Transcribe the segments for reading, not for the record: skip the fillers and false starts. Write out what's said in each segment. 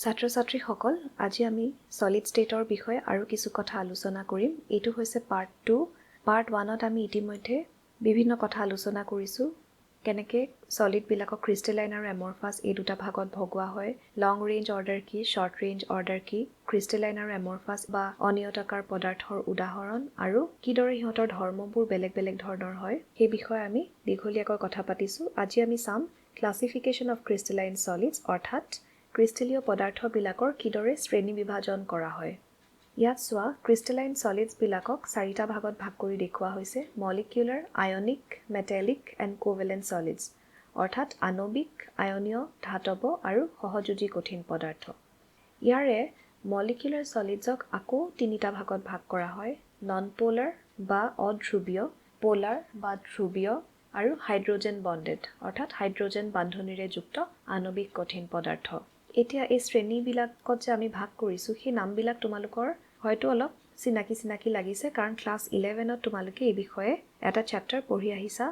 ছাত্ৰ ছাত্ৰীসকল আজি আমি সলিড ষ্টেটৰ বিষয়ে আৰু কিছু কথা আলোচনা কৰিম এইটো হৈছে পাৰ্ট 2 পাৰ্ট 1ত আমি ইতিমধ্যে বিভিন্ন কথা আলোচনা কৰিছো কেনেকৈ সলিড বিলাকক ক্ৰিষ্টেলাইন আৰু এমৰফাছ এই দুটা ভাগত ভগোৱা হয় লং ৰেঞ্জ অৰ্ডাৰ কি শৰ্ট ৰেঞ্জ অৰ্ডাৰ কি ক্ৰিষ্টেলাইন আৰু এমৰফাছ বা অনিয়তাকাৰ পদাৰ্থৰ উদাহৰণ আৰু কিদৰে সিহঁতৰ ধৰ্মবোৰ বেলেগ বেলেগ ধৰণৰ হয় সেই বিষয়ে আমি দীঘলীয়াকৈ কথা পাতিছো আজি আমি চাম ক্লাছিফিকেশ্যন অফ ক্ৰিষ্টেলাইন সলিডছ অৰ্থাৎ ক্ৰিষ্টেলীয় পদাৰ্থবিলাকৰ কিদৰে শ্ৰেণী বিভাজন কৰা হয় ইয়াত চোৱা ক্ৰিষ্টেলাইন সলিডছবিলাকক চাৰিটা ভাগত ভাগ কৰি দেখুওৱা হৈছে মলিকিউলাৰ আয়নিক মেটেলিক এণ্ড কোভেলেণ্ট সলিডছ অৰ্থাৎ আণৱিক আয়নীয় ধাতৱ আৰু সহযোজী কঠিন পদাৰ্থ ইয়াৰে মলিকিউলাৰ সলিডছক আকৌ তিনিটা ভাগত ভাগ কৰা হয় নন পোলাৰ বা অধ্ৰুৱীয় পোলাৰ বা ধ্ৰুৱীয় আৰু হাইড্ৰোজেন বণ্ডেড অৰ্থাৎ হাইড্ৰোজেন বান্ধনীৰে যুক্ত আণৱিক কঠিন পদাৰ্থ এতিয়া এই শ্ৰেণীবিলাকত যে আমি ভাগ কৰিছো সেই নামবিলাক তোমালোকৰ হয়তো অলপ চিনাকি লাগিছে কাৰণ ক্লাছ 11ত তোমালোকে এই বিষয়ে এটা চেপ্টাৰ পঢ়ি আহিছা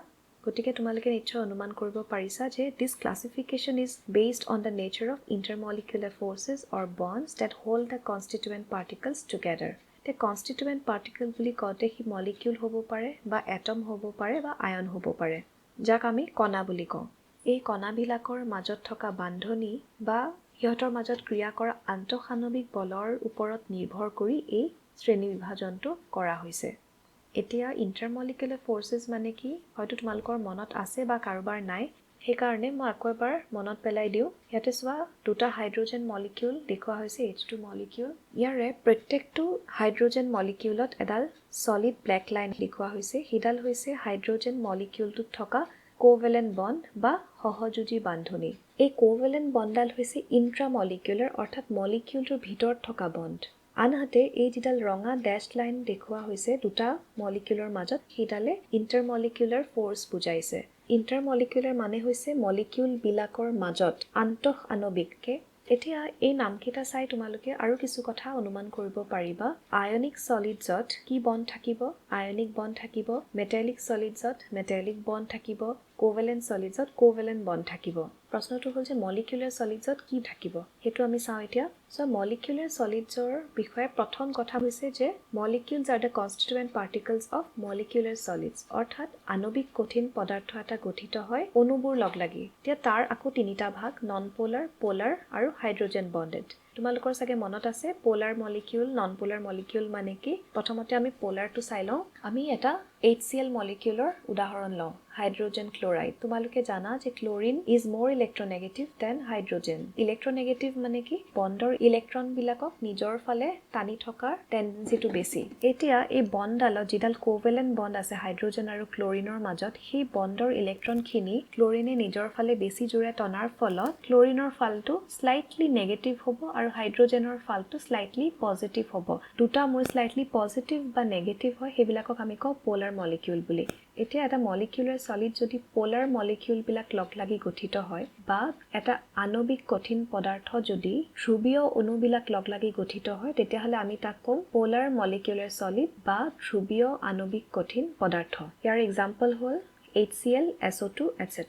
গতিকে তোমালোকে নিশ্চয় অনুমান কৰিব পাৰিছা যে this classification is based on the nature of intermolecular forces or bonds that hold the constituent particles together the constituent particle বুলি কওঁতে সি মলিকিউল হ'ব পাৰে বা এটম হ'ব পাৰে বা আয়ন হ'ব পাৰে যাক আমি কণা বুলি কওঁ এই কণাবিলাকৰ মাজত থকা বান্ধনী বা সিহঁতৰ মাজত ক্ৰিয়া কৰা আন্তঃআণৱিক বলৰ ওপৰত নিৰ্ভৰ কৰি এই শ্ৰেণী বিভাজনটো কৰা হৈছে এতিয়া ইন্টাৰমলিকুলাৰ ফৰ্সেস মানে কি হয়তো তোমালোকৰ মনত আছে বা কাৰোবাৰ নাই সেইকাৰণে মই আকৌ এবাৰ মনত পেলাই দিওঁ ইয়াতে চোৱা দুটা হাইড্ৰোজেন মলিকিউল দেখুওৱা হৈছে H2 মলিকিউল ইয়াৰে প্ৰত্যেকটো হাইড্ৰোজেন মলিকিউলত এডাল সলিড ব্লেক লাইন দেখুওৱা হৈছে সেইডাল হৈছে হাইড্ৰোজেন মলিকিউলটোত থকা কোভেলেন্ট বন্ড বা সহযোজী বান্ধনী এই কোভেলেন্ট বন্ডাল হৈছে ইন্ট্ৰামলিকুলাৰ অৰ্থাৎ মলিকিউলটোৰ ভিতৰত থকা বন্ড আনহাতে এই যিডাল ৰঙা ড্যাশ লাইন দেখুওৱা হৈছে দুটা মলিকিউলৰ মাজত সেইডালে ইন্টাৰমলিকুলাৰ ফৰ্স বুজাইছে ইন্টাৰমলিকুলাৰ মানে হৈছে মলিকিউল বিলাকৰ মাজত আন্তঃআণৱিককে এতিয়া এই নামকেইটা চাই তোমালোকে আৰু কিছু কথা অনুমান কৰিব পাৰিবা আয়নিক সলিডছত কি বন্ড থাকিব আয়নিক বন্ড থাকিব মেটালিক সলিডছত মেটালিক বন্ড থাকিব কোভেলেন্ট সলিডছত কোভেলেন্ট বন্ড থাকিব প্ৰশ্নটো হ'ল যে মলিকিউলাৰ সলিডছত কি থাকিব হেতু আমি চাও এতিয়া সো মলিকিউলাৰ সলিডছৰ বিষয়ে প্ৰথম কথা হৈছে যে molecules are the constituent particles of molecular solids অৰ্থাৎ আণৱিক কঠিন পদাৰ্থ এটা গঠিত হয় অণুবোৰ লগলাগি এতিয়া তাৰ আকৌ তিনিটা ভাগ নন পোলাৰ পোলাৰ আৰু হাইড্ৰোজেন বন্ডেড তোমালোকৰ সাগে মনত আছে polar molecule non polar molecule মানে কি প্ৰথমতে আমি পোলাৰটো চাই লওঁ আমি এটা HCl মলিকিউলৰ উদাহৰণ লওঁ হাইড্ৰোজেন ক্লোৰাইড তোমালোকে জানা যে ক্লোৰিন ইজ মোৰ ইলেক্ট্ৰোনেগেটিভ দেন হাইড্ৰোজেন ইলেক্ট্ৰোনেগেটিভ মানে কি বণ্ডৰ ইলেক্ট্ৰন বিলাকক নিজৰ ফালে টানি থকাৰ টেন্ডেন্সিটো বেছি এতিয়া এই বণ্ডডালত যিডাল কোভেলেন্ট বণ্ড আছে হাইড্ৰোজেন আৰু ক্লোৰিনৰ মাজত সেই বণ্ডৰ ইলেক্ট্ৰনখিনি ক্লোৰিনে নিজৰ ফালে বেছি জোৰে টনাৰ ফলত ক্লোৰিনৰ ফালটো স্লাইটলি নেগেটিভ হ'ব আৰু হাইড্ৰোজেনৰ ফালটো স্লাইটলি পজিটিভ হ'ব দুটা মোৰ স্লাইটলি পজিটিভ বা নেগেটিভ হয় সেইবিলাকক আমি কওঁ পোলাৰ মলিকিউল বুলি এতিয়া এটা মলিকিউলাৰ সলিড যদি পোলাৰ মলিকিউল বিলাক লগলাগি গঠিত হয় বা এটা আণৱিক কঠিন পদাৰ্থ যদি ধ্ৰুৱীয় অণুবিলাক লগলাগি গঠিত হয় তেতিয়াহলে আমি তাক কম পোলাৰ মলিকিউলাৰ সলিড বা ধ্ৰুৱীয় আণৱিক কঠিন পদাৰ্থ ইয়াৰ এক্সাম্পল হ'ল HCl, SO2, etc.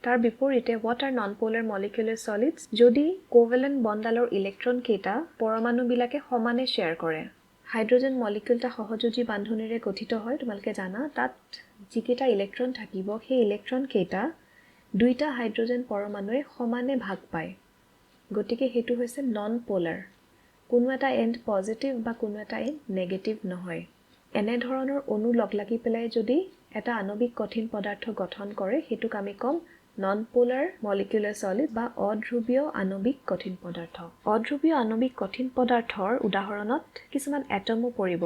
তাৰ বিপৰীতে what are non-polar molecular solids যদি কোভেলেন্ট বণ্ডালৰ ইলেক্ট্ৰন কেইটা পৰমাণু বিলাকে সমানে শেয়াৰ কৰে হাইড্ৰোজেন মলিকিউলটা সহযোজী বান্ধনীৰে গঠিত হয় তোমালোকে জানা তাত যিকেইটা ইলেক্ট্ৰন থাকিব সেই ইলেক্ট্ৰন কেইটা দুইটা হাইড্ৰোজেন পৰমাণুৱে সমানে ভাগ পায় গতিকে হেতু হৈছে নন পোলাৰ কোনো এটা এন্ড পজিটিভ বা কোনো এটা এন্ড নেগেটিভ নহয় এনে ধৰণৰ অণু লগলাগি পেলাই যদি এটা আণৱিক কঠিন পদাৰ্থ গঠন কৰে হেতুক আমি কম নন পোলাৰ মলিকিউলাৰ সলিড বা অধ্ৰুৱীয় আণৱিক কঠিন পদাৰ্থ অধ্ৰুৱীয় আণৱিক কঠিন পদাৰ্থৰ উদাহৰণত কিছুমান এটমো পৰিব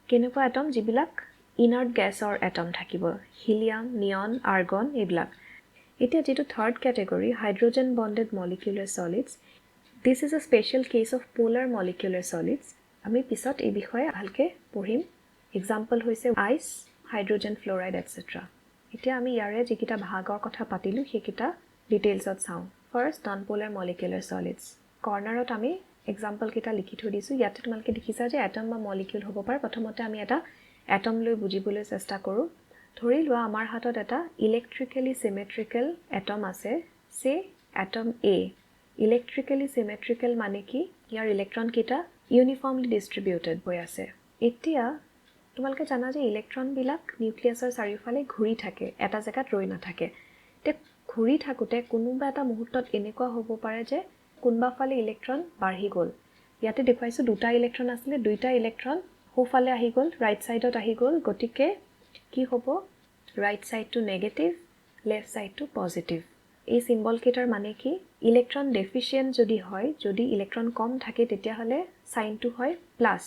কেনেকুৱা এটম যিবিলাক ইনাৰ্ট গেছৰ এটম থাকিব হিলিয়াম নিয়ন আৰ্গন এইবিলাক এতিয়া যেটো third category hydrogen bonded molecular solids this is a special case of polar molecular solids আমি পিছত এই বিষয়ে ভালকে পঢ়িম এক্সাম্পল হৈছে আইস হাইড্ৰোজেন ফ্লোৰাইড এটসেট্ৰা এতিয়া আমি ইয়াৰে যিকিটা ভাগৰ কথা পাতিলো সেইকিটা ডিটেইলছত চাওঁ ফাৰ্স্ট নন পোলাৰ মলিকিউলাৰ সলিডছ কৰ্নাৰত আমি এক্সাম্পল কিটা লিখি থৈ দিছো ইয়াতে তোমালোকে দেখিছা যে এটম বা মলিকিউল হ'ব পাৰে প্ৰথমতে আমি এটা এটম লৈ বুজিবলৈ চেষ্টা কৰো ধৰি লোৱা আমাৰ হাতত এটা ইলেক্ট্ৰিক্যালি সিমেট্ৰিক্যাল এটম আছে সে এটম A ইলেক্ট্ৰিকেলি চিমেট্ৰিকেল মানে কি ইয়াৰ ইলেক্ট্ৰন কেইটা ইউনিফৰ্মলি ডিষ্ট্ৰিবিউটেড হৈ আছে এতিয়া তোমালোকে জানা যে ইলেক্ট্ৰনবিলাক নিউক্লিয়াছৰ চাৰিওফালে ঘূৰি থাকে এটা জেগাত ৰৈ নাথাকে তে ঘূৰি থাকোতে কোনোবা এটা মুহূৰ্তত এনেকুৱা হ'ব পাৰে যে কোনোবা ফালে ইলেক্ট্ৰন বাঢ়ি গ'ল ইয়াতে দেখুৱাইছো দুটা ইলেক্ট্ৰন আছিলে দুইটা ইলেক্ট্ৰন সোঁফালে আহি গ'ল ৰাইট সাইডত আহি গ'ল গতিকে কি হ'ব ৰাইট সাইডটো নেগেটিভ লেফট সাইডটো পজিটিভ এই সিম্বল কেইটাৰ মানে কি ইলেক্ট্ৰন ডেফিচিয়েন্ট যদি হয় যদি ইলেক্ট্ৰন কম থাকে তেতিয়াহ'লে সাইনটো হয় প্লাস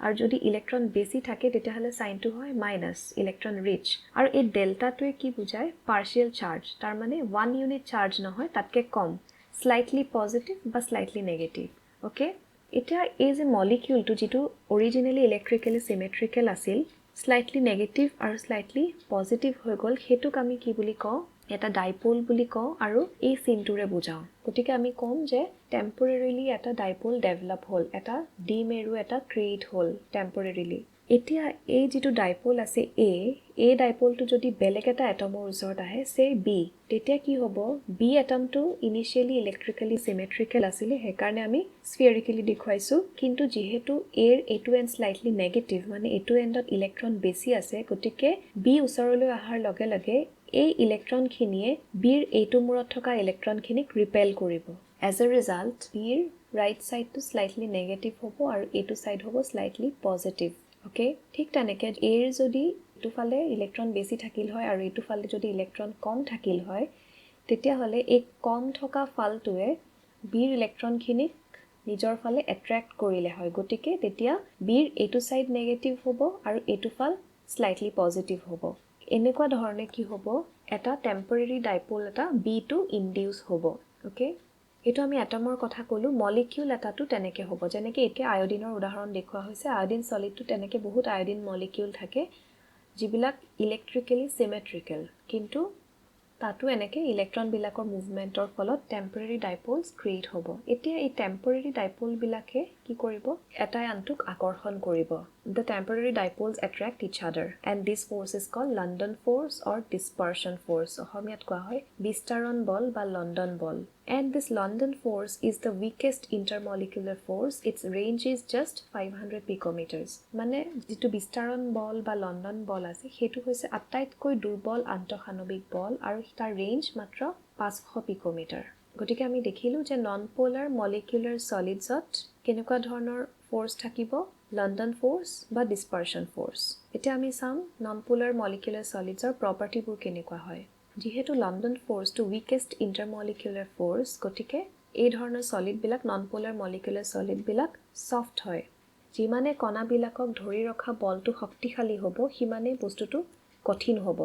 আৰু যদি ইলেক্ট্ৰন বেছি থাকে তেতিয়াহ'লে সাইনটো হয় মাইনাস ইলেক্ট্ৰন ৰিচ আৰু এই ডেল্টাটোৱে কি বুজায় পাৰ্শিয়েল চাৰ্জ তাৰ মানে 1 ইউনিট চাৰ্জ নহয় তাতকে কম স্লাইটলি পজিটিভ বা স্লাইটলি নেগেটিভ ওকে এতিয়া এই যে মলিকিউলটো যেটো অৰিজিনালি ইলেক্ট্ৰিকেলি সিমেট্ৰিকেল আছিল স্লাইটলি নেগেটিভ আৰু স্লাইটলি পজিটিভ হৈ গ'ল হেতুক আমি কি বুলি কওঁ এটা ডাইপোল বুলি কওঁ আৰু এই চিনটোৰে বুজাওঁ গতিকে আমি কম যে টেম্পৰেৰিলি এটা ডাইপোল ডেভেলপ হ'ল এটা ডিমেৰু এটা ক্ৰিয়েট হ'ল টেম্পৰেৰিলি এতিয়া এই যেটো ডাইপোল আছে এই ডাইপোলটো যদি বেলেগ এটা এটমৰ ওচৰত আহে সে বি তেতিয়া কি হ'ব বি এটমটো ইনিশিয়ালি ইলেক্ট্ৰিকেলি সিমেট্ৰিকেল আছিল হেকাৰণে আমি স্ফিয়াৰিকেলি দেখুৱাইছো কিন্তু যেহেতু এৰ এটো এন্ড স্লাইটলি নেগেটিভ মানে এটো এন্ডত ইলেক্ট্ৰন বেছি আছে গতিকে বি ওচৰলৈ অহাৰ লগে লগে এই ইলেক্ট্ৰনখিনিয়ে বিৰ এইটো মূৰত থকা ইলেক্ট্ৰনখিনিক ৰিপেল কৰিব এজ এ ৰিজাল্ট বিৰ ৰাইট সাইডটো স্লাইটলি নেগেটিভ হ'ব আৰু এইটো সাইড হ'ব স্লাইটলি পজিটিভ ওকে ঠিক তেনেকে এৰ যদি এইটো ফালে ইলেক্ট্ৰন বেছি থাকিল হয় আৰু এইটো ফালে যদি ইলেক্ট্ৰন কম থাকিল হয় তেতিয়াহ'লে এই কম থকা ফালটোৱে বিৰ ইলেক্ট্ৰনখিনিক নিজৰ ফালে এট্ৰেক্ট কৰিলে হয় গতিকে তেতিয়া বিৰ এইটো সাইড নেগেটিভ হ'ব আৰু এইটো ফাল স্লাইটলি পজিটিভ হ'ব এনেকুৱা ধৰণে কি হ'ব এটা টেম্পৰেৰী ডাইপোল এটা বি2 ইনডিউস হ'ব ওকে এটো আমি এটমৰ কথা কলো মলিকিউল এটাটো তেনেকে হ'ব যেনেকে এতিয়া আয়োডিনৰ উদাহৰণ দেখুৱা হৈছে আয়োডিন সলিডটো তেনেকে বহুত আয়োডিন মলিকিউল থাকে যিবিলাক ইলেক্ট্ৰিকেলি সিমেট্ৰিকেল কিন্তু তাতো এনেকে ইলেক্ট্ৰন বিলাকৰ মুভমেন্টৰ ফলত টেম্পৰেৰী ডাইপোলছ ক্ৰিয়েট হ'ব এতিয়া এই টেম্পৰেৰী ডাইপোল বিলাকে কি কৰিব এটাই আনটোক আকৰ্ষণ কৰিব the temporary dipoles attract each other and this force is called London force or dispersion force অসমীয়াত কোৱা হয় বিস্তাৰণ বল বা London ball and this London force is the weakest intermolecular force its range is just 500 picometers মানে যেটো বিস্তাৰণ বল বা London বল আছে হেতু হৈছে আটাইতকৈ দুৰ্বল আন্তঃআণৱিক বল আৰু তাৰ ৰেঞ্জ মাত্ৰ 500 পিকোমিটাৰ গতিকে আমি দেখিলো যে নন পোলাৰ মলিকিউলাৰ সলিডছত কেনেকুৱা ধৰণৰ ফোৰ্স থাকিব লণ্ডন ফোৰ্স বা ডিসপাৰশন ফোৰ্স এতিয়া আমি চাম নন পোলাৰ মলিকিউলাৰ সলিডছৰ প্ৰপাৰ্টিবোৰ কেনেকুৱা হয় যেহেতু লণ্ডন ফোৰ্সটো উইকেষ্ট ইন্টাৰমলিকিউলাৰ ফোৰ্স গতিকে এই ধৰণৰ সলিড বিলাক নন পোলাৰ মলিকিউলাৰ সলিড বিলাক সফট হয় যিমানে কণাবিলাকক ধৰি ৰখা বলটো শক্তিশালী হ'ব সিমানে বস্তুটো কঠিন হ'ব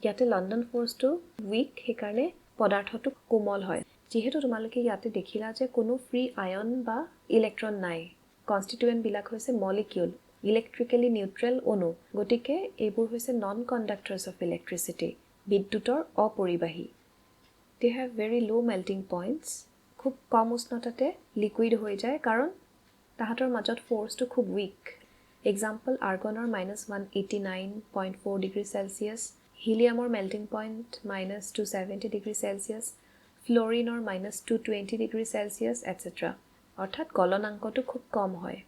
ইয়াতে লণ্ডন ফোৰ্সটো উইক হেকাৰণে পদাৰ্থটো কোমল হয় যেহেতু তোমালোকে ইয়াতে দেখিলা যে কোনো ফ্ৰী আয়ন বা ইলেক্ট্ৰন নাই কনস্টিটুয়েন্ট বিলাক হৈছে মলিকিউল ইলেক্ট্ৰিক্যালি নিউট্ৰেল অণু গতিকে এইবোৰ হৈছে নন কণ্ডাক্টৰ্ছ অফ ইলেক্ট্ৰিচিটি বিদ্যুতৰ অপৰিবাহী they have very low melting points খুব কম উষ্ণতাতে লিকুইড হৈ যায় কাৰণ তাহাতৰ মাজত ফোৰ্সটো খুব উইক এক্সাম্পল আৰ্গনৰ -189.4 ডিগ্ৰী সেলসিয়াস হিলিয়ামৰ মেল্টিং পইণ্ট -270 ডিগ্ৰী সেলসিয়াস ফ্লোৰিনৰ -220 ডিগ্ৰী সেলসিয়াস এটসেট্ৰা অৰ্থাৎ গলনাঙ্কটো খুব কম হয়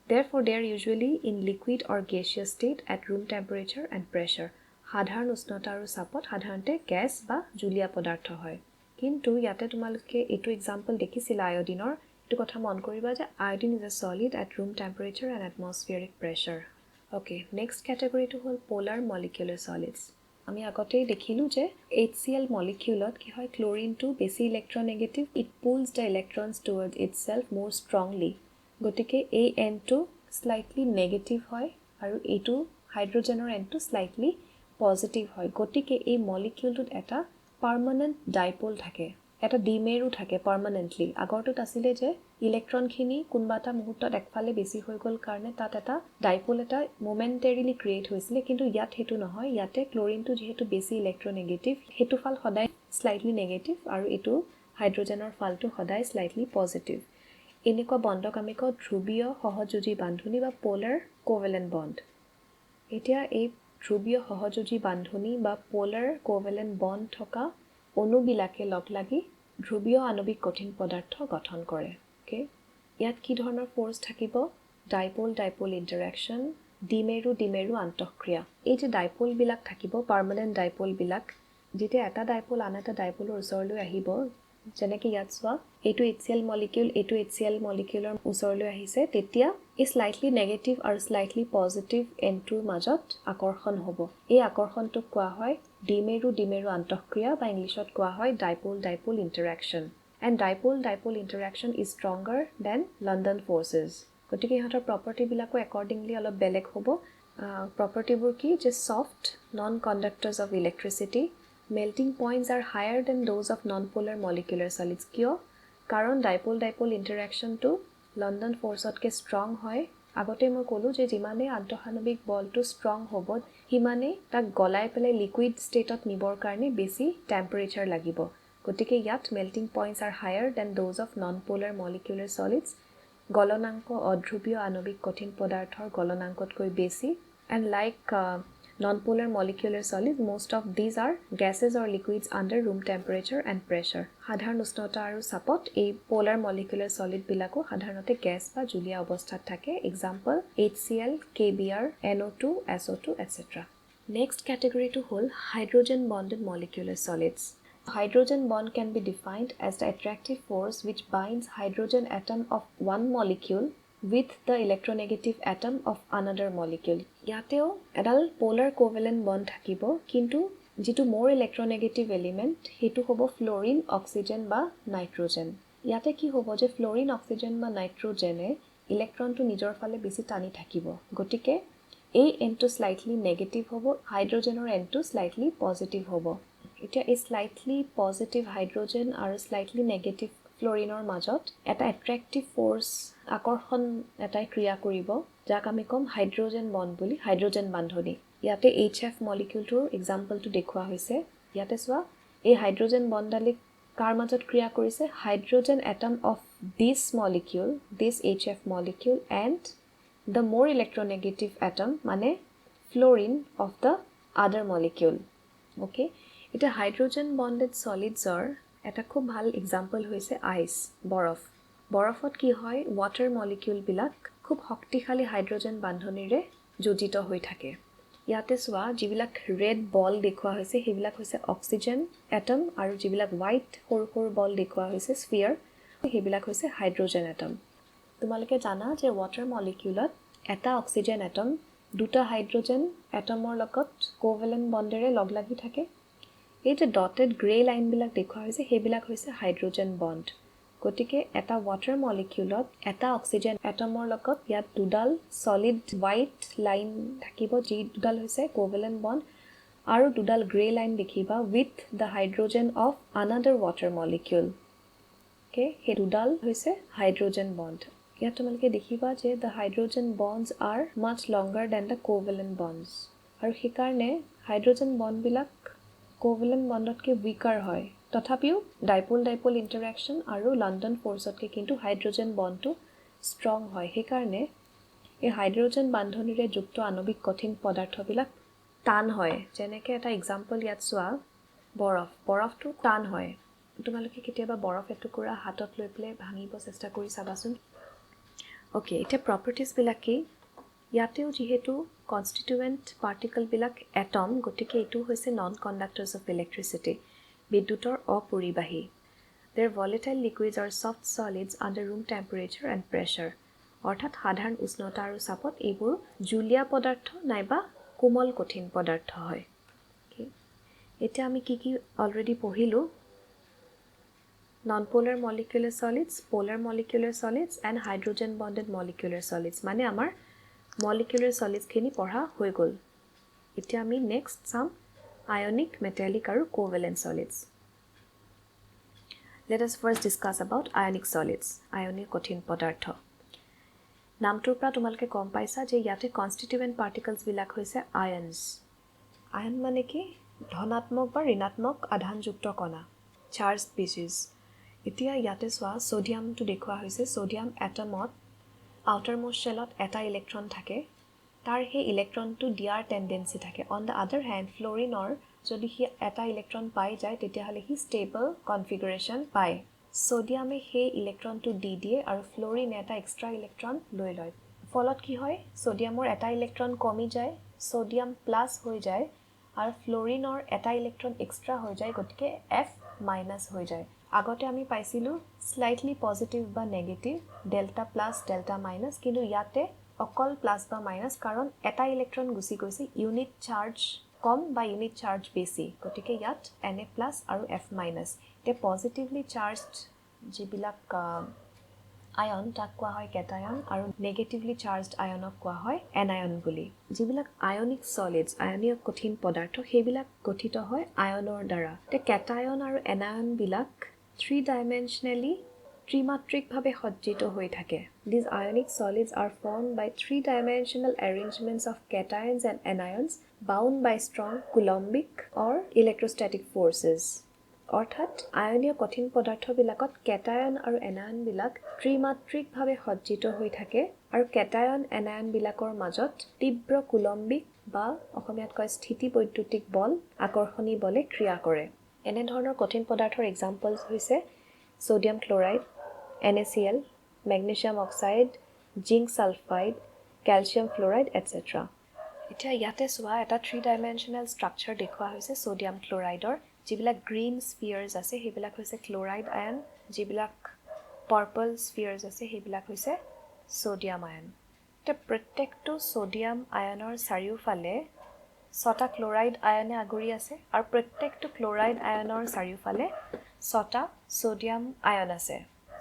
therefore they are usually in liquid or gaseous state at room temperature and pressure সাধাৰণ উষ্ণতা আৰু চাপত সাধাৰণতে গ্যাস বা জুলীয়া পদাৰ্থ হয় কিন্তু ইয়াতে তোমালোকে এটো এক্সাম্পল দেখিছিল আয়োডিনৰ এটো কথা মন কৰিবা যে iodine is a solid at room temperature and atmospheric pressure okay next category to hall polar molecular solids আমি আগতেই দেখিলো যে HCl moleculeত কি হয় ক্লোৰিনটো বেছি ইলেক্ট্ৰোনেগেটিভ it pulls the electrons towards itself more strongly গতিকে এই এনটো স্লাইটলি নেগেটিভ হয় আৰু এটো হাইড্ৰোজেনৰ এনটো স্লাইটলি পজিটিভ হয় গতিকে এই মলিকিউলটোত এটা পাৰ্মানেন্ট ডাইপোল থাকে এটা ডিমেৰু থাকে পাৰ্মানেন্টলি আগৰটোত আছিল যে ইলেক্ট্ৰনখিনি কোনবাটা মুহূৰ্তত একফালে বেছি হৈ গল কাৰণে তাত এটা ডাইপোল এটা মোমেন্টাৰিলি ক্ৰিয়েট হৈছিল কিন্তু ইয়াত হেতু নহয় ইয়াতে ক্লোৰিনটো যেহেতু বেছি ইলেক্ট্ৰোনেগেটিভ হেতু ফাল সদায় স্লাইটলি নেগেটিভ আৰু এটো হাইড্ৰোজেনৰ ফালটো সদায় স্লাইটলি পজিটিভ এনেকুৱা বন্ধক আমি কওঁ ধ্ৰুৱীয় সহযোজী বান্ধনী বা পোলাৰ কোভেলেন্ট বন্ড এতিয়া এই ধ্ৰুৱীয় সহযোজী বান্ধনী বা পোলাৰ কোভেলেন্ট বন্ড থকা অণুবিলাকে লগ লাগি ধ্ৰুৱীয় আণৱিক কঠিন পদাৰ্থ গঠন কৰে ওকে ইয়াত কি ধৰণৰ ফ'ৰ্চ থাকিব ডাইপল ডাইপল ইণ্টাৰেকশ্যন দ্বিমেৰু দ্বিমেৰু আন্তঃক্ৰিয়া এই যে ডাইপলবিলাক থাকিব পাৰ্মানেণ্ট ডাইপলবিলাক যেতিয়া এটা ডাইপল আন এটা ডাইপলৰ ওচৰলৈ আহিব যেনেকৈ ইয়াত চোৱা এইটো HCl মলিকিউল এইটো HCl মলিকিউলৰ ওচৰলৈ আহিছে তেতিয়া এই স্লাইটলি নেগেটিভ আৰু স্লাইটলি পজিটিভ এণ্ডটোৰ মাজত আকৰ্ষণ হ'ব এই আকৰ্ষণটোক কোৱা হয় দ্বিমেৰু দ্বিমেৰু আন্তঃক্ৰিয়া বা ইংলিছত কোৱা হয় dipole dipole interaction and dipole dipole interaction is stronger than London forces গতিকে ইহঁতৰ প্ৰপাৰ্টিবিলাকো একৰ্ডিংলি অলপ বেলেগ হ'ব প্ৰপাৰ্টিবোৰ কি যে soft non conductors of electricity melting points are higher than those of non-polar molecular solids কিয় কাৰণ ডাইপল ডাইপল ইণ্টাৰেকশ্যনটো লণ্ডন ফ'ৰ্চতকৈ ষ্ট্ৰং হয় আগতে মই ক'লোঁ যে যিমানেই আন্তঃআণৱিক বলটো ষ্ট্ৰং হ'ব সিমানেই তাক গলাই পেলাই লিকুইড ষ্টেটত নিবৰ কাৰণে বেছি টেম্পাৰেচাৰ লাগিব গতিকে ইয়াত melting points are higher than those of non polar molecular solids গলনাংক অধ্ৰুৱীয় আণৱিক কঠিন পদাৰ্থৰ গলনাংকতকৈ বেছি and like non-polar molecular solids, most of these are gases or liquids under room temperature and pressure. সাধাৰণ উষ্ণতা আৰু চাপত এই polar molecular solid বিলাকো সাধাৰণতে গেছ বা জুলীয়া অৱস্থাত থাকে example HCl, KBr, NO2, SO2 etc. Next category to হ'ল hydrogen bonded molecular solids. Hydrogen bond can be defined as the attractive force which binds hydrogen atom of one molecule with the electronegative atom of another molecule. ইয়াতেও এডাল polar covalent bond থাকিব কিন্তু যেটো more electronegative element হেতু হ'ব fluorine, oxygen বা nitrogen. ইয়াতে কি হ'ব যে fluorine, oxygen বা nitrogenে ইলেক্ট্ৰনটো নিজৰ ফালে বেছি টানি থাকিব গতিকে এই এণ্ডটো স্লাইটলি নেগেটিভ হ'ব হাইড্ৰোজেনৰ এণ্ডটো স্লাইটলি পজিটিভ হ'ব এতিয়া এই স্লাইটলি পজিটিভ হাইড্ৰোজেন আৰু স্লাইটলি নেগেটিভ ফ্ল'ৰিনৰ মাজত এটা এট্ৰেক্টিভ ফ'ৰ্চ আকৰ্ষণ এটাই ক্ৰিয়া কৰিব যাক আমি ক'ম হাইড্ৰোজেন বণ্ড বুলি হাইড্ৰোজেন বান্ধনি ইয়াতে HF মলিকিউলটোৰ এক্সাম্পলটো দেখুওৱা হৈছে ইয়াতে চোৱা এই হাইড্ৰোজেন বণ্ডডালে কাৰ মাজত ক্ৰিয়া কৰিছে hydrogen atom of this molecule this HF molecule and the মোৰ ইলেক্ট্ৰনেগেটিভ এটম মানে ফ্ল'ৰিন অফ দ্য আদাৰ মলিকিউল অ'কে এতিয়া হাইড্ৰোজেন বণ্ডেড চলিডছৰ এটা খুব ভাল এক্সাম্পল হৈছে আইচ বৰফ বৰফত কি হয় ৱাটাৰ মলিকিউলবিলাক খুব শক্তিশালী হাইড্ৰোজেন বান্ধনিৰে যোজিত হৈ থাকে ইয়াতে চোৱা যিবিলাক ৰেড বল দেখুওৱা হৈছে সেইবিলাক হৈছে অক্সিজেন এটম আৰু যিবিলাক হোৱাইট সৰু সৰু বল দেখুওৱা হৈছে স্ফিয়াৰ সেইবিলাক হৈছে হাইড্ৰোজেন এটম তোমালোকে জানা যে ৱাটাৰ মলিকিউলত এটা অক্সিজেন এটম দুটা হাইড্ৰোজেন এটমৰ লগত কোভেলেণ্ট বণ্ডেৰে লগ লাগি থাকে এই যে ডটেড গ্ৰে লাইনবিলাক দেখুওৱা হৈছে সেইবিলাক হৈছে হাইড্ৰোজেন বণ্ড গতিকে এটা ৱাটাৰ মলিকিউলত এটা অক্সিজেন এটমৰ লগত ইয়াত দুডাল সলিড হোৱাইট লাইন থাকিব যি দুডাল হৈছে কোভেলেণ্ট বণ্ড আৰু দুডাল গ্ৰে লাইন দেখিবা with the hydrogen of another water molecule okay সেই দুডাল হৈছে হাইড্ৰোজেন বণ্ড ইয়াত তোমালোকে দেখিবা যে the hydrogen bonds are much longer than the covalent bonds আৰু সেইকাৰণে হাইড্ৰোজেন বণ্ডবিলাক কোভেলেণ্ট বণ্ডতকৈ উইকাৰ হয় তথাপিও ডাইপল ডাইপল ইণ্টাৰেকশ্যন আৰু লণ্ডন ফ'ৰ্চতকৈ কিন্তু হাইড্ৰোজেন বণ্ডটো ষ্ট্ৰং হয় সেইকাৰণে এই হাইড্ৰোজেন বান্ধনিৰে যুক্ত আণৱিক কঠিন পদাৰ্থবিলাক টান হয় যেনেকৈ এটা এক্সাম্পল ইয়াত চোৱা বৰফটো টান হয় তোমালোকে কেতিয়াবা বৰফ এটুকুৰা হাতত লৈ পেলাই ভাঙিব চেষ্টা কৰি চাবাচোন অ'কে এতিয়া প্ৰপাৰ্টিজবিলাক কি ইয়াতেও যিহেতু কনষ্টিটুৱেণ্ট পাৰ্টিকলবিলাক এটম গতিকে এইটো হৈছে নন কণ্ডাক্টৰ্ছ অফ ইলেক্ট্ৰিচিটি বিদ্যুতৰ অপৰিবাহী দেৰ volatile liquids R soft ছলিডছ under room temperature and pressure অৰ্থাৎ সাধাৰণ উষ্ণতা আৰু চাপত এইবোৰ জুলীয়া পদাৰ্থ নাইবা কোমল কঠিন পদাৰ্থ হয় এতিয়া আমি কি কি অলৰেডি পঢ়িলোঁ non-polar molecular solids, polar molecular solids and hydrogen bonded molecular solids মানে আমাৰ molecular solids খিনি পঢ়া হৈ গ'ল এতিয়া আমি নেক্সট চাম ionic, metallic আৰু covalent solids let us first discuss about ionic solids ionic কঠিন পদাৰ্থ নামটোৰ পৰা তোমালোকে গম পাইছা যে ইয়াতে কনষ্টিটুৱেণ্ট পাৰ্টিকলছ বিলাক হৈছে আয়নছ আয়ন মানে কি ধনাত্মক বা ঋণাত্মক আধানযুক্ত কণা চাৰ্জ স্পেচিছ এতিয়া ইয়াতে চোৱা সোডিয়ামটো দেখুওৱা হৈছে সোডিয়াম এটমত আউটাৰমোষ্ট শেলত এটা ইলেক্ট্ৰন থাকে তাৰ সেই ইলেক্ট্ৰনটো দিয়াৰ টেন্ডেন্সি থাকে অন দ্য আদাৰ হেণ্ড ফ্ল'ৰিনৰ যদি সি এটা ইলেক্ট্ৰন পাই যায় তেতিয়াহ'লে সি ষ্টেবল কনফিগাৰেশ্যন পায় সোডিয়ামে সেই ইলেক্ট্ৰনটো দি দিয়ে আৰু ফ্লোৰিন এটা এক্সট্ৰা ইলেক্ট্ৰন লৈ লয় ফলত কি হয় সোডিয়ামৰ এটা ইলেক্ট্ৰন কমি যায় সোডিয়াম প্লাছ হৈ যায় আৰু ফ্লোৰিনৰ এটা ইলেক্ট্ৰন এক্সট্ৰা হৈ যায় গতিকে F মাইনাছ হৈ যায় আগতে আমি পাইছিলোঁ স্লাইটলি পজিটিভ বা negative delta plus delta minus কিন্তু ইয়াতে অকল প্লাছ বা মাইনাছ কাৰণ এটা ইলেক্ট্ৰন গুচি গৈছে ইউনিট চাৰ্জ কম বা ইউনিট চাৰ্জ বেছি গতিকে ইয়াত Na প্লাছ আৰু F মাইনাছ এতিয়া পজিটিভলি চাৰ্জড যিবিলাক আয়ন তাক কোৱা হয় কেটায়ন আৰু নেগেটিভলি চাৰ্জড আয়নক কোৱা হয় এনায়ন বুলি যিবিলাক আয়নিক সলিডছ আয়নীয় কঠিন পদাৰ্থ সেইবিলাক গঠিত হয় আয়নৰ দ্বাৰা তে কেটায়ন আৰু এনায়নবিলাক 3-dimensionally ত্ৰিমাত্ৰিকভাৱে সজ্জিত হৈ থাকে these ionic solids are formed by 3-dimensional arrangements of cations and anions bound by strong coulombic or electrostatic forces অৰ্থাৎ আয়নীয় কঠিন পদাৰ্থবিলাকত কেটায়ন আৰু এনায়নবিলাক ত্ৰিমাত্ৰিকভাৱে সজ্জিত হৈ থাকে আৰু কেটায়ন এনায়নবিলাকৰ মাজত তীব্ৰ কুলম্বিক বা অসমীয়াত কয় স্থিতিবৈদ্যুতিক বল আকৰ্ষণী বলে ক্ৰিয়া কৰে এনে ধৰণৰ কঠিন পদাৰ্থৰ এক্সাম্পলছ হৈছে sodium chloride NaCl magnesium oxide zinc sulphide calcium fluoride etcetera এতিয়া ইয়াতে চোৱা এটা 3-dimensional স্ট্ৰাকচাৰ দেখুওৱা হৈছে সোডিয়াম ক্লোৰাইডৰ যিবিলাক গ্ৰীণ স্ফিয়াৰ্ছ আছে সেইবিলাক হৈছে ক্লোৰাইড আয়ন যিবিলাক পাৰ্পল স্ফিয়াৰ্ছ আছে সেইবিলাক হৈছে সোডিয়াম আয়ন এতিয়া প্ৰত্যেকটো সোডিয়াম আয়নৰ চাৰিওফালে 6টা ক্লোৰাইড আয়নে আগুৰি আছে আৰু প্ৰত্যেকটো ক্লোৰাইড আয়নৰ চাৰিওফালে 6টা সোডিয়াম আয়ন আছে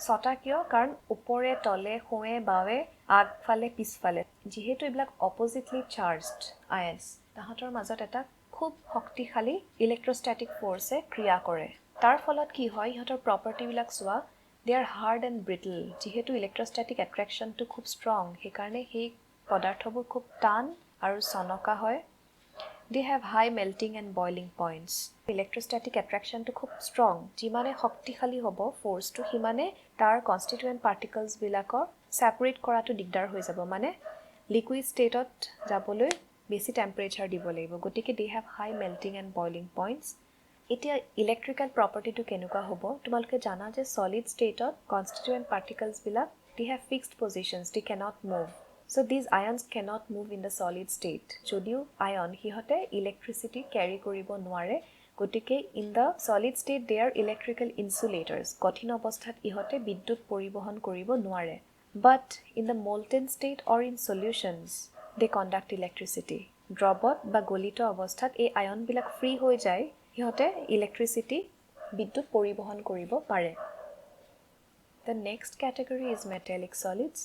6টা কিয় কাৰণ ওপৰে তলে সোঁৱে বাৱে আগফালে পিছফালে যিহেতু এইবিলাক অপজিটলি চাৰ্জড আয়নছ তাহাঁতৰ মাজত এটা খুব শক্তিশালী ইলেক্ট্ৰোষ্টেটিক ফৰ্ছে ক্ৰিয়া কৰে তাৰ ফলত কি হয় ইহঁতৰ প্ৰপাৰ্টিবিলাক চোৱা দে আৰ হাৰ্ড এণ্ড ব্ৰিটল যিহেতু ইলেক্ট্ৰোষ্টেটিক এট্ৰেকশ্যনটো খুব ষ্ট্ৰং সেইকাৰণে সেই পদাৰ্থবোৰ খুব টান আৰু চনকা হয় They have high melting and boiling points. Electrostatic attraction to খুব strong. যিমানে শক্তিশালী হ'ব ফোর্সটো সিমানে তাৰ constituent particles বিলাকৰ separate কৰাটো দিগদাৰ হৈ যাব মানে liquid stateত যাবলৈ বেছি temperature দিব লাগিব গতিকে they have high melting and boiling points. এতিয়া ইলেক্ট্ৰিক্যাল প্ৰপাৰ্টিটো কেনেকুৱা হ'ব তোমালোকে জানা যে solid stateত constituent particles বিলাক they have fixed positions they cannot move. So these ions cannot move in the solid state. যদিও ion হিহতে electricity carry কৰিব নোৱাৰে গতিকে in the solid state they are electrical insulators. কঠিন অৱস্থাত ইহতে বিদ্যুৎ পৰিবহন কৰিব নোৱাৰে. But in the molten state or in solutions they conduct electricity. দ্ৰৱত বা গলিত অৱস্থাত এই আয়ন বিলাক ফ্ৰী হৈ যায় হিহতে electricity বিদ্যুৎ পৰিবহন কৰিব পাৰে. The next category is metallic solids.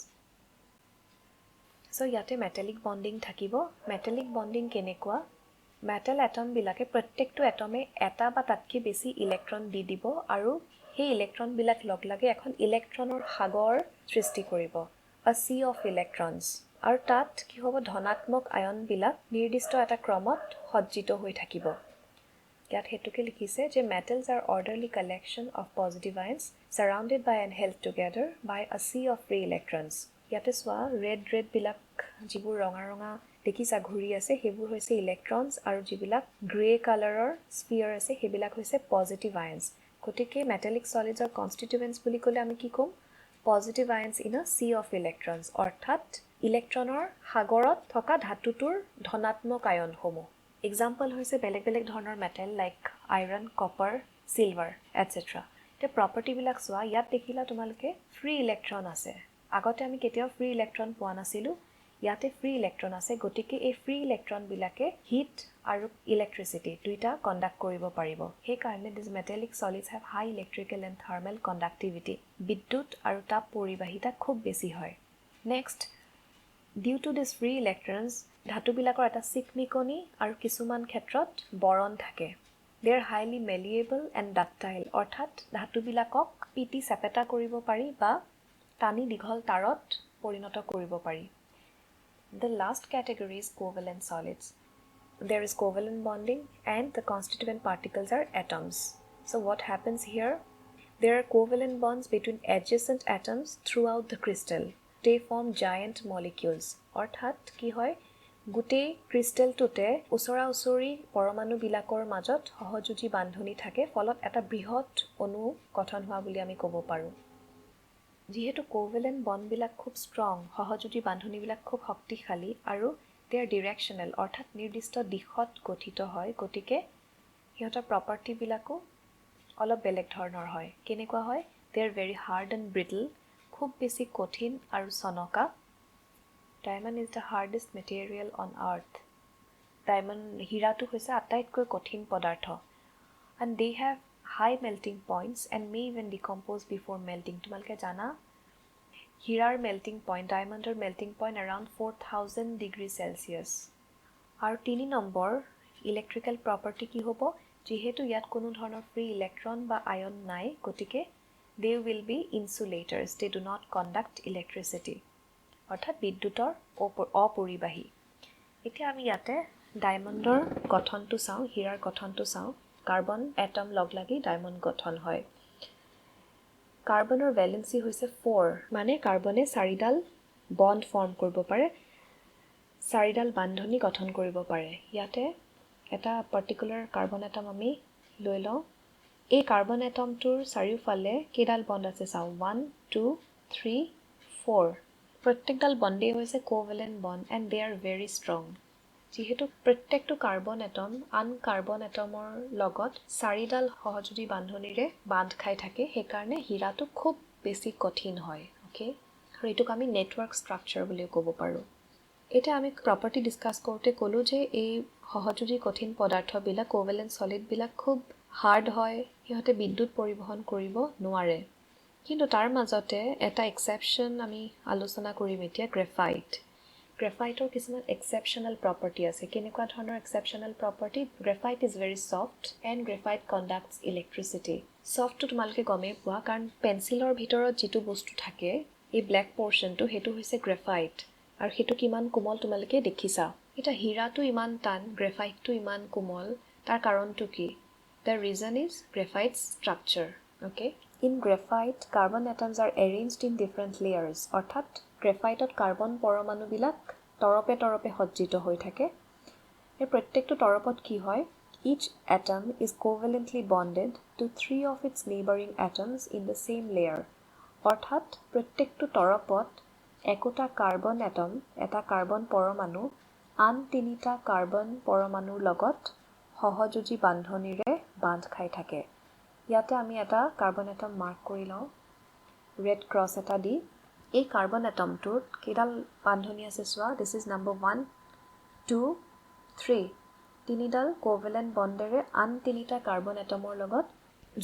So ইয়াতে metallic bonding থাকিব metallic bonding কেনেকুৱা metal atom বিলাকে প্ৰত্যেকটো এটমে এটা বা তাতকৈ বেছি ইলেক্ট্ৰন দি দিব আৰু সেই ইলেক্ট্ৰন বিলাক লগলাগে এখন ইলেক্ট্ৰনৰ সাগৰ সৃষ্টি কৰিব a sea of electrons আৰু তাত কি হ'ব ধনাত্মক আয়ন বিলাক নিৰ্দিষ্ট এটা ক্ৰমত সজ্জিত হৈ থাকিব ইয়াত হেতুকে লিখিছে যে metals are orderly collection of positive ions surrounded by and held together by a sea of free electrons ইয়াতে চোৱা ৰেড বিলাক যিবোৰ ৰঙা ৰঙা দেখিছা ঘূৰি আছে সেইবোৰ হৈছে ইলেক্ট্ৰনছ আৰু যিবিলাক গ্ৰে কালাৰৰ স্ফিয়াৰ আছে সেইবিলাক হৈছে পজিটিভ আয়নছ গতিকে মেটালিক সলিডছৰ কনষ্টিটুয়েন্টছ বুলি ক'লে আমি কি ক'ম positive আয়নছ in a C of electrons অৰ্থাৎ ইলেক্ট্ৰনৰ সাগৰত থকা ধাতুটোৰ ধনাত্মক আয়নসমূহ এক্সাম্পল হৈছে বেলেগ বেলেগ ধৰণৰ metal like iron copper silver এটসেট্ৰা তে প্ৰপাৰ্টিবিলাক চোৱা ইয়াত দেখিলা তোমালোকে ফ্ৰী ইলেক্ট্ৰন আছে আগতে আমি কেতিয়াও ফ্ৰী ইলেক্ট্ৰন পোৱা নাছিলো ইয়াতে ফ্ৰী ইলেক্ট্ৰন আছে গতিকে এই ফ্ৰী ইলেক্ট্ৰন বিলাকে হিট আৰু ইলেক্ট্ৰিসিটি দুইটা কন্ডাক্ট কৰিব পাৰিব সেই কাৰণে this metallic solids have high electrical and thermal conductivity বিদ্যুৎ আৰু তাপ পৰিবাহিতা খুব বেছি হয় next due to this free electrons ধাতুবিলাকৰ এটা চিকমিকনি আৰু কিছুমান ক্ষেত্ৰত বৰণ থাকে they are highly malleable and ductile অৰ্থাৎ ধাতুবিলাকক পিটি চেপেটা কৰিব পাৰি বা টানি দীঘল তাৰত পৰিণত কৰিব পাৰি The last category is covalent solids. There is covalent bonding and the constituent particles are atoms. So what happens here? There are covalent bonds between adjacent atoms throughout the crystal. They form giant molecules. অর্থাৎ কি হয় গোটেই ক্ৰিষ্টেলটোতে ওচৰা ওচৰি পৰমাণুবিলাকৰ মাজত সহযোজী বান্ধনি থাকে ফলত এটা বৃহৎ অণু গঠন হোৱা বুলি আমি ক'ব পাৰোঁ যিহেতু কোভেলেণ্ট বণ্ডবিলাক খুব ষ্ট্ৰং সহযোজী বান্ধনিবিলাক খুব শক্তিশালী আৰু দেয়াৰ ডিৰেকশ্যনেল অৰ্থাৎ নিৰ্দিষ্ট দিশত গঠিত হয় গতিকে সিহঁতৰ প্ৰপাৰ্টিবিলাকো অলপ বেলেগ ধৰণৰ হয় কেনেকুৱা হয় they are very hard and brittle খুব বেছি কঠিন আৰু চনকা diamond is the hardest material on earth diamond হীৰাটো হৈছে আটাইতকৈ কঠিন পদাৰ্থ and they have high melting points and may even decompose before melting তোমালোকে জানা হীৰাৰ মেল্টিং পইণ্ট ডায়মণ্ডৰ melting point around 4000 degree Celsius আৰু 3 নম্বৰ ইলেক্ট্ৰিকেল প্ৰপাৰ্টি কি হ'ব যিহেতু ইয়াত কোনো ধৰণৰ ফ্ৰী ইলেক্ট্ৰন বা আয়ন নাই গতিকে they will be insulators they do not conduct electricity অৰ্থাৎ বিদ্যুতৰ অপৰিবাহী এতিয়া আমি ইয়াতে ডায়মণ্ডৰ গঠনটো চাওঁ হীৰাৰ গঠনটো চাওঁ কাৰ্বন এটম লগ লাগি ডায়মণ্ড গঠন হয় কাৰ্বনৰ ভেলেন্সি হৈছে 4 মানে কাৰ্বনে 4ডাল বণ্ড ফৰ্ম কৰিব পাৰে 4ডাল বান্ধনি গঠন কৰিব পাৰে ইয়াতে এটা পাৰ্টিকুলাৰ কাৰ্বন এটম আমি লৈ লওঁ এই কাৰ্বন এটমটোৰ চাৰিওফালে কেইডাল বণ্ড আছে চাওঁ 1 2 3 4 প্ৰত্যেকডাল বণ্ডেই হৈছে covalent bond and they are very strong যিহেতু প্ৰত্যেকটো কাৰ্বন এটম আন কাৰ্বন এটমৰ লগত 4ডাল সহযোজী বান্ধনিৰে বান্ধ খাই থাকে সেইকাৰণে হীৰাটো খুব বেছি কঠিন হয় অ'কে আৰু এইটোক আমি নেটৱৰ্ক ষ্ট্ৰাকচাৰ বুলিও ক'ব পাৰোঁ এতিয়া আমি প্ৰপাৰ্টি ডিছকাছ কৰোঁতে ক'লোঁ যে এই সহযোজী কঠিন পদাৰ্থবিলাক কোভেলেণ্ট ছলিডবিলাক খুব হাৰ্ড হয় সিহঁতে বিদ্যুৎ পৰিবহণ কৰিব নোৱাৰে কিন্তু তাৰ মাজতে এটা এক্সেপশ্যন আমি আলোচনা কৰিম এতিয়া গ্ৰেফাইটৰ কিছুমান এক্সেপশ্যনেল প্ৰপাৰ্টি আছে কেনেকুৱা ধৰণৰ exceptional property graphite is very soft and graphite conducts electricity ছফ্টটো তোমালোকে গমেই পোৱা কাৰণ পেঞ্চিলৰ ভিতৰত যিটো বস্তু থাকে এই ব্লেক পৰ্চনটো সেইটো হৈছে গ্ৰেফাইট আৰু সেইটো কিমান কোমল তোমালোকে দেখিছা এটা হীৰাটো ইমান টান গ্ৰেফাইটটো ইমান কোমল তাৰ কাৰণটো কি the reason is graphite structure okay in graphite carbon atoms are arranged in different layers অৰ্থাৎ গ্ৰেফাইটত কাৰ্বন পৰমাণুবিলাক তৰপে তৰপে সজ্জিত হৈ থাকে এই প্ৰত্যেকটো তৰপত কি হয় each atom is covalently bonded to 3 of its neighboring atoms in the same layer অৰ্থাৎ প্ৰত্যেকটো তৰপত একোটা কাৰ্বন এটম এটা কাৰ্বন পৰমাণু আন 3টা কাৰ্বন পৰমাণুৰ লগত সহযোজী বান্ধনিৰে বান্ধ খাই থাকে ইয়াতে আমি এটা কাৰ্বন এটম মাৰ্ক কৰি লওঁ ৰেড ক্ৰছ এটা দি এই কাৰ্বন এটমটোত কেইডাল বান্ধনি আছে চোৱা দিছ ইজ নম্বৰ 1 2 3 তিনিডাল কোভেলেণ্ট বণ্ডেৰে আন 3টা কাৰ্বন এটমৰ লগত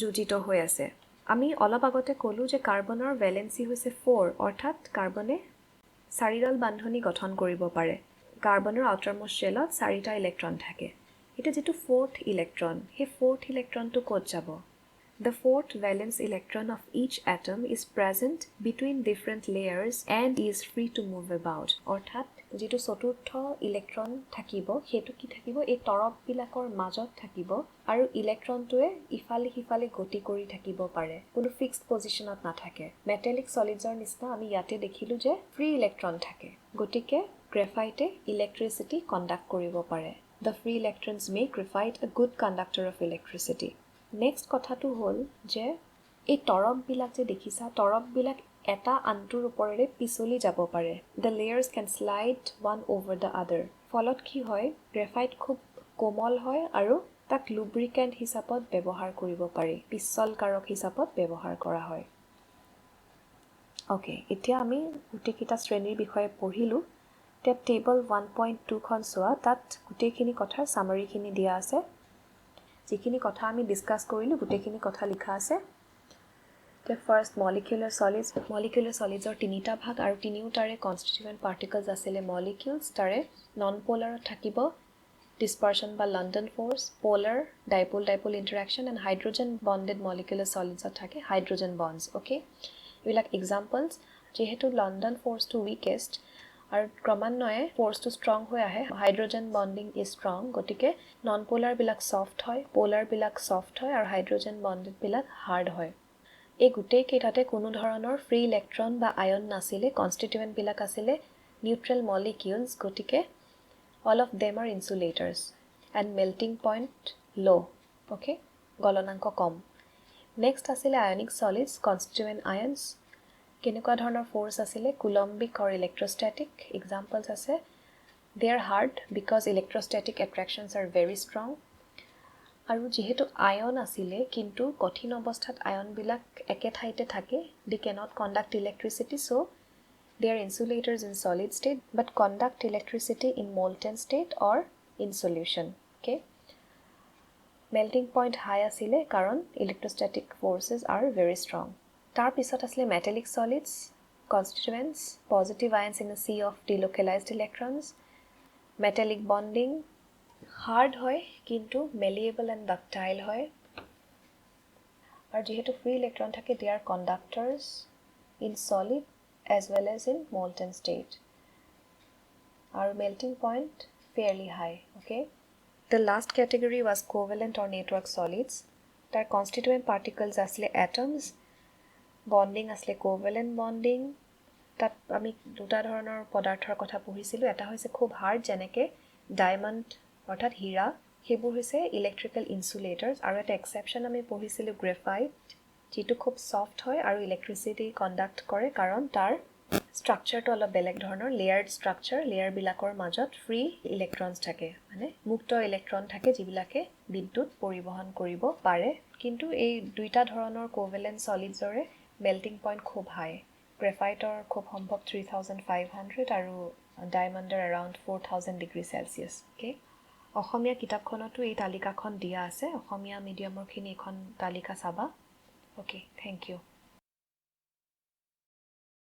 যুজিত হৈ আছে আমি অলপ আগতে ক'লোঁ যে কাৰ্বনৰ ভেলেন্সি হৈছে 4 অৰ্থাৎ কাৰ্বনে 4ডাল বান্ধনি গঠন কৰিব পাৰে কাৰ্বনৰ আউটাৰমোষ্ট শেলত 4টা ইলেক্ট্ৰন থাকে এতিয়া যিটো 4th ইলেক্ট্ৰন সেই 4th ইলেক্ট্ৰনটো ক'ত যাব The 4th valence electron of each atom is present between different layers and is free to move about. অৰ্থাৎ যিটো চতুৰ্থ ইলেক্ট্ৰন থাকিব সেইটো কি থাকিব এই তৰপবিলাকৰ মাজত থাকিব আৰু ইলেক্ট্ৰনটোৱে ইফালে সিফালে গতি কৰি থাকিব পাৰে কোনো ফিক্সড পজিশ্যনত নাথাকে মেটেলিক ছলিডছৰ নিচিনা আমি ইয়াতে দেখিলোঁ যে ফ্ৰী ইলেক্ট্ৰন থাকে গতিকে গ্ৰেফাইটে ইলেক্ট্ৰিচিটি কণ্ডাক্ট কৰিব পাৰে The free electrons make graphite a good conductor of electricity. Next কথাটো হ'ল যে এই তৰপবিলাক যে দেখিছা তৰপবিলাক এটা আনটোৰ ওপৰেৰে পিছলি যাব পাৰে the layers can slide one over the other ফলত কি হয় গ্ৰেফাইট খুব কোমল হয় আৰু তাক লুব্ৰিকেণ্ট হিচাপত ব্যৱহাৰ কৰিব পাৰি পিছলকাৰক হিচাপত ব্যৱহাৰ কৰা হয় অ'কে এতিয়া আমি গোটেইকেইটা শ্ৰেণীৰ বিষয়ে পঢ়িলোঁ এতিয়া টেবল 1.2খন চোৱা তাত গোটেইখিনি কথাৰ চামাৰীখিনি দিয়া আছে যিখিনি কথা আমি ডিছকাছ কৰিলোঁ গোটেইখিনি কথা লিখা আছে এতিয়া ফাৰ্ষ্ট মলিকুলাৰ ছলিডছৰ 3টা ভাগ আৰু তিনিওটাৰে কনষ্টিটিউৱেণ্ট পাৰ্টিকলছ আছিলে মলিকিউলছ তাৰে নন পলাৰত থাকিব ডিছপাৰ্চন বা London force polar dipole interaction and hydrogen bonded molecular ছলিডছত থাকে হাইড্ৰজেন বণ্ডছ অ'কে এইবিলাক এক্সাম্পলছ যিহেতু লণ্ডন ফ'ৰ্চটো উইকেষ্ট আৰু ক্ৰমান্বয়ে ফ'ৰ্চটো ষ্ট্ৰং হৈ আহে হাইড্ৰজেন বণ্ডিং ইজ ষ্ট্ৰং গতিকে নন পলাৰবিলাক ছফ্ট হয় পলাৰবিলাক ছফ্ট হয় আৰু হাইড্ৰজেন বণ্ডেডবিলাক হাৰ্ড হয় এই গোটেইকেইটাতে কোনো ধৰণৰ ফ্ৰী ইলেক্ট্ৰন বা আয়ন নাছিলে কনষ্টিটিউৱেণ্টবিলাক আছিলে নিউট্ৰেল মলিকিউলছ গতিকে all of them are insulators and melting point low. Okay, গলনাঙ্ক com. Next আছিলে ionic solids, constituent ions. কেনেকুৱা ধৰণৰ force আছিলে? Coulombic or electrostatic. Examples আছে. They are hard because electrostatic attractions are very strong. আৰু যেহেতু আয়ন আছিলে কিন্তু কঠিন অৱস্থাত আয়নবিলাক একে ঠাইতে থাকে, they cannot conduct electricity, so they are insulators in solid state but conduct electricity in molten state or in solution. Okay, melting point high asile karon electrostatic forces are very strong. Tar pisot asile metallic solids, constituents, positive ions in a sea of delocalized electrons, metallic bonding, hard hoy kintu malleable and ductile hoy. Ar jehetu free electron thake, they are conductors in solid as well as in molten state. Our melting point fairly high. Okay, the last category was covalent or network solids. Tar constituent particles asle atoms, bonding asle covalent bonding. Tat ami duta dhoroner podarthor kotha pohisilu. Eta hoise khub hard jeneke diamond orthat hira, hebur hoise electrical insulators. Aru eta exception ami pohisilu graphite, jitu khub soft hoy aru electricity conduct kore karon tar structure to অলপ বেলেগ ধৰণৰ layered structure, layer বিলাকৰ মাজত free electrons থাকে, মানে মুক্ত electron থাকে যিবিলাকে বিদ্যুৎ পৰিবহন কৰিব পাৰে. কিন্তু এই দুইটা ধৰণৰ covalent solidsৰে melting point খুব high. Graphiteৰ খুব সম্ভৱ 3500 আৰু diamondৰ around 4000 degree Celsius. Okay, অসমীয়া কিতাপখনতো এই তালিকাখন দিয়া আছে. অসমীয়া মিডিয়ামৰ খিনি এখন তালিকা চাবা. Okay, thank you.